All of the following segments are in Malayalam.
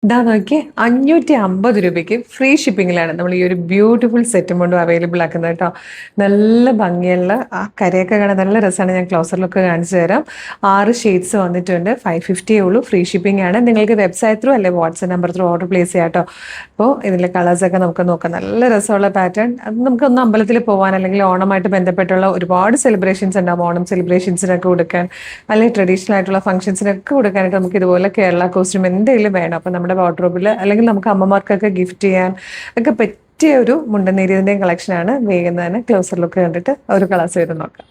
ഇതാ നോക്കി 550 രൂപയ്ക്ക് ഫ്രീ ഷിപ്പിങ്ങിലാണ് നമ്മൾ ഈ ഒരു ബ്യൂട്ടിഫുൾ സെറ്റും കൊണ്ടും അവൈലബിൾ ആക്കുന്നത് കേട്ടോ. നല്ല ഭംഗിയുള്ള ആ കരയൊക്കെ കാണാൻ നല്ല രസമാണ്. ഞാൻ ക്ലോസറിലൊക്കെ കാണിച്ചു തരാം. 6 ഷെയ്ഡ്സ് വന്നിട്ടുണ്ട്. 550 ഉള്ളൂ. ഫ്രീ ഷിപ്പിംഗ് ആണ്. നിങ്ങൾക്ക് വെബ്സൈറ്റ് ത്രൂ അല്ലെ WhatsApp number through order place ചെയ്യാം കേട്ടോ. അപ്പോൾ ഇതിലെ കളേഴ്സൊക്കെ നമുക്ക് നോക്കാം. നല്ല രസമുള്ള പാറ്റേൺ. അത് നമുക്കൊന്ന് അമ്പലത്തിൽ പോകാൻ അല്ലെങ്കിൽ ഓണമായിട്ട് ബന്ധപ്പെട്ടുള്ള ഒരുപാട് സെലിബ്രേഷൻസ് ഉണ്ടാവും. ഓണം സെലിബ്രേഷൻസിനൊക്കെ കൊടുക്കാൻ അല്ലെങ്കിൽ ട്രഡീഷണൽ ആയിട്ടുള്ള ഫംഗ്ഷൻസിനൊക്കെ കൊടുക്കാനായിട്ട് നമുക്ക് ഇതുപോലെ കേരള കോസ്റ്റ്യൂം എന്തെങ്കിലും വേണം. അപ്പോൾ നമ്മുടെ വാർഡ്രോബിൽ അല്ലെങ്കിൽ നമുക്ക് അമ്മമാർക്കൊക്കെ ഗിഫ്റ്റ് ചെയ്യാൻ ഒക്കെ പറ്റിയ ഒരു മുണ്ടനേരിയതിൻ്റെയും കളക്ഷനാണ്. വേഗം തന്നെ ക്ലോസർ ലുക്ക് കണ്ടിട്ട് ഒരു കളേഴ്സ് ചെയ്ത് നോക്കാം.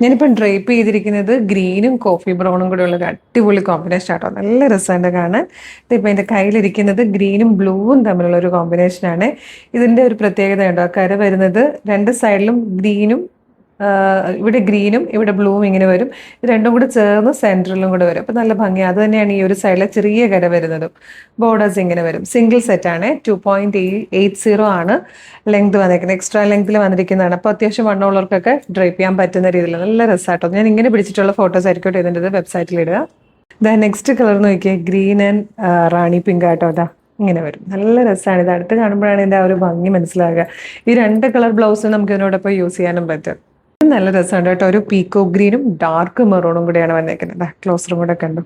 ഞാനിപ്പം ഡ്രൈപ്പ് ചെയ്തിരിക്കുന്നത് ഗ്രീനും കോഫി ബ്രൗണും കൂടെ ഉള്ള ഒരു അടിപൊളി കോമ്പിനേഷൻ ആട്ടോ. നല്ല രസമുണ്ട് കാണാൻ. ഇതിപ്പോൾ എൻ്റെ കയ്യിലിരിക്കുന്നത് ഗ്രീനും ബ്ലൂവും തമ്മിലുള്ള ഒരു കോമ്പിനേഷനാണ്. ഇതിൻ്റെ ഒരു പ്രത്യേകത ഉണ്ടോ, കര വരുന്നത് രണ്ട് സൈഡിലും ഗ്രീനും ഇവിടെ ഗ്രീനും ഇവിടെ ബ്ലൂവും ഇങ്ങനെ വരും. ഇത് രണ്ടും കൂടെ ചേർന്ന് സെൻറ്ററിലും കൂടെ വരും. അപ്പോൾ നല്ല ഭംഗി. അത് തന്നെയാണ് ഈ ഒരു സൈഡിലെ ചെറിയ കര വരുന്നതും. ബോർഡേഴ്സ് ഇങ്ങനെ വരും. സിംഗിൾ സെറ്റാണ്. 2.80 ആണ് ലെങ്ത് വന്നിരിക്കുന്നത്. എക്സ്ട്രാ ലെങ്ത്തിൽ വന്നിരിക്കുന്നതാണ്. അപ്പോൾ അത്യാവശ്യം വണ്ണമുള്ളവർക്കൊക്കെ ഡ്രൈപ്പ് ചെയ്യാൻ പറ്റുന്ന രീതിയിൽ നല്ല രസമാട്ടോ. ഞാൻ ഇങ്ങനെ പിടിച്ചിട്ടുള്ള ഫോട്ടോസ് ആയിരിക്കും ഇതിൻ്റെ വെബ്സൈറ്റിൽ ഇടുക. ഇതാ നെക്സ്റ്റ് കളർ നോക്കിയാൽ ഗ്രീൻ ആൻഡ് റാണി പിങ്ക് ആട്ടോ. അതാ ഇങ്ങനെ വരും. നല്ല രസമാണ്. ഇത് അടുത്ത് കാണുമ്പോഴാണ് ഇതിൻ്റെ ആ ഒരു ഭംഗി മനസ്സിലാകുക. ഈ രണ്ട് കളർ ബ്ലൗസ് നമുക്ക് ഇതിനോടൊപ്പം യൂസ് ചെയ്യാനും പറ്റും. നല്ല രസമുണ്ട് കേട്ടോ. ഒരു പീക്കോ ഗ്രീനും ഡാർക്ക് മെറൂണും കൂടെയാണ് വന്നേക്കുന്നത്. ക്ലോസറും കൂടെ കണ്ടു.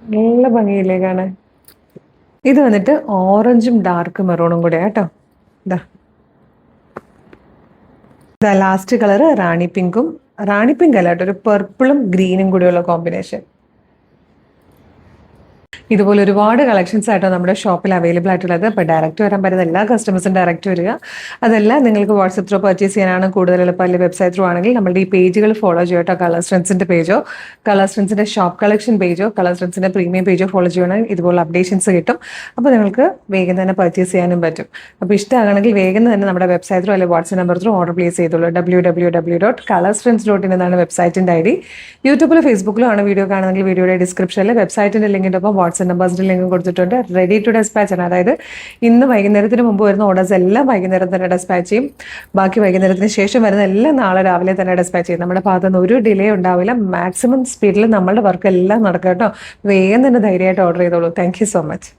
നല്ല ഭംഗിയില്ലേ കാണാൻ. ഇത് വന്നിട്ട് ഓറഞ്ചും ഡാർക്ക് മെറൂണും കൂടെ കേട്ടോ. ഇതാ ലാസ്റ്റ് കളർ റാണി പിങ്കും. റാണി പിങ്ക് അല്ല കേട്ടോ, ഒരു പർപ്പിളും ഗ്രീനും കൂടെയുള്ള കോമ്പിനേഷൻ. ഇതുപോലെ ഒരുപാട് കളക്ഷൻസ് ആയിട്ടോ നമ്മുടെ ഷോപ്പിൽ അവൈലബിൾ ആയിട്ടുള്ളത്. അപ്പോൾ ഡയറക്റ്റ് വരാൻ പറ്റുന്ന എല്ലാ കസ്റ്റമേഴ്സും ഡയറക്റ്റ് വരിക. അതല്ല നിങ്ങൾക്ക് വാട്സപ്പ് ത്രൂ പർച്ചേസ് ചെയ്യാനാണ് കൂടുതൽ എളുപ്പം, അല്ലെങ്കിൽ വെബ്സൈറ്റ് ത്രൂ ആണെങ്കിൽ നമ്മുടെ ഈ പേജുകൾ ഫോളോ ചെയ്യട്ടോ. കളേഴ്സ് ട്രെൻഡ്സിൻ്റെ പേജോ കളേഴ്സ് ട്രെൻഡ്സിൻ്റെ ഷോപ്പ് കളക്ഷൻ പേജോ കളേഴ്സ് ട്രെൻഡ്സിൻ്റെ പ്രീമിയം പേജോ ഫോളോ ചെയ്യണമെങ്കിൽ ഇതുപോലെ അപ്ഡേഷൻസ് കിട്ടും. അപ്പോൾ നിങ്ങൾക്ക് വേഗം തന്നെ പർച്ചേസ് ചെയ്യാനും പറ്റും. അപ്പോൾ ഇഷ്ടമാണെങ്കിൽ വേഗം തന്നെ നമ്മുടെ വെബ്സൈറ്റ് ത്രൂ അല്ലെങ്കിൽ WhatsApp number through order place ചെയ്തോളൂ. www.colorstrends.in എന്നാണ് വെബ്സൈറ്റിൻ്റെ ID. യൂട്യൂബിലോ ഫേസ്ബുക്കിലോ ആണ് വീഡിയോ കാണുന്നെങ്കിൽ വീഡിയോയുടെ ഡിസ്ക്രിപ്ഷനിൽ വെബ്സൈറ്റിൻ്റെ ലിങ്കിൻ്റെ ഒപ്പം വാട്സ്ആപ്പ് നമ്പേഴ്സിൻ്റെ ലിങ്ക് കൊടുത്തിട്ടുണ്ട്. റെഡി ടു ഡെസ്പാച്ച് ആണ്. അതായത് ഇന്ന് വൈകുന്നേരത്തിന് മുമ്പ് വരുന്ന ഓർഡേഴ്സ് എല്ലാം വൈകുന്നേരം തന്നെ ഡെസ്പാച്ച് ചെയ്യും. ബാക്കി വൈകുന്നേരത്തിന് ശേഷം വരുന്ന എല്ലാം നാളെ രാവിലെ തന്നെ ഡെസ്പാച്ച് ചെയ്യും. നമ്മുടെ ഭാഗത്തുനിന്ന് ഒരു ഡിലേ ഉണ്ടാവില്ല. മാക്സിമം സ്പീഡിൽ നമ്മളുടെ വർക്ക് എല്ലാം നടക്കാം കേട്ടോ. വേഗം തന്നെ ധൈര്യമായിട്ട് ഓർഡർ ചെയ്തോളൂ. Thank you so much.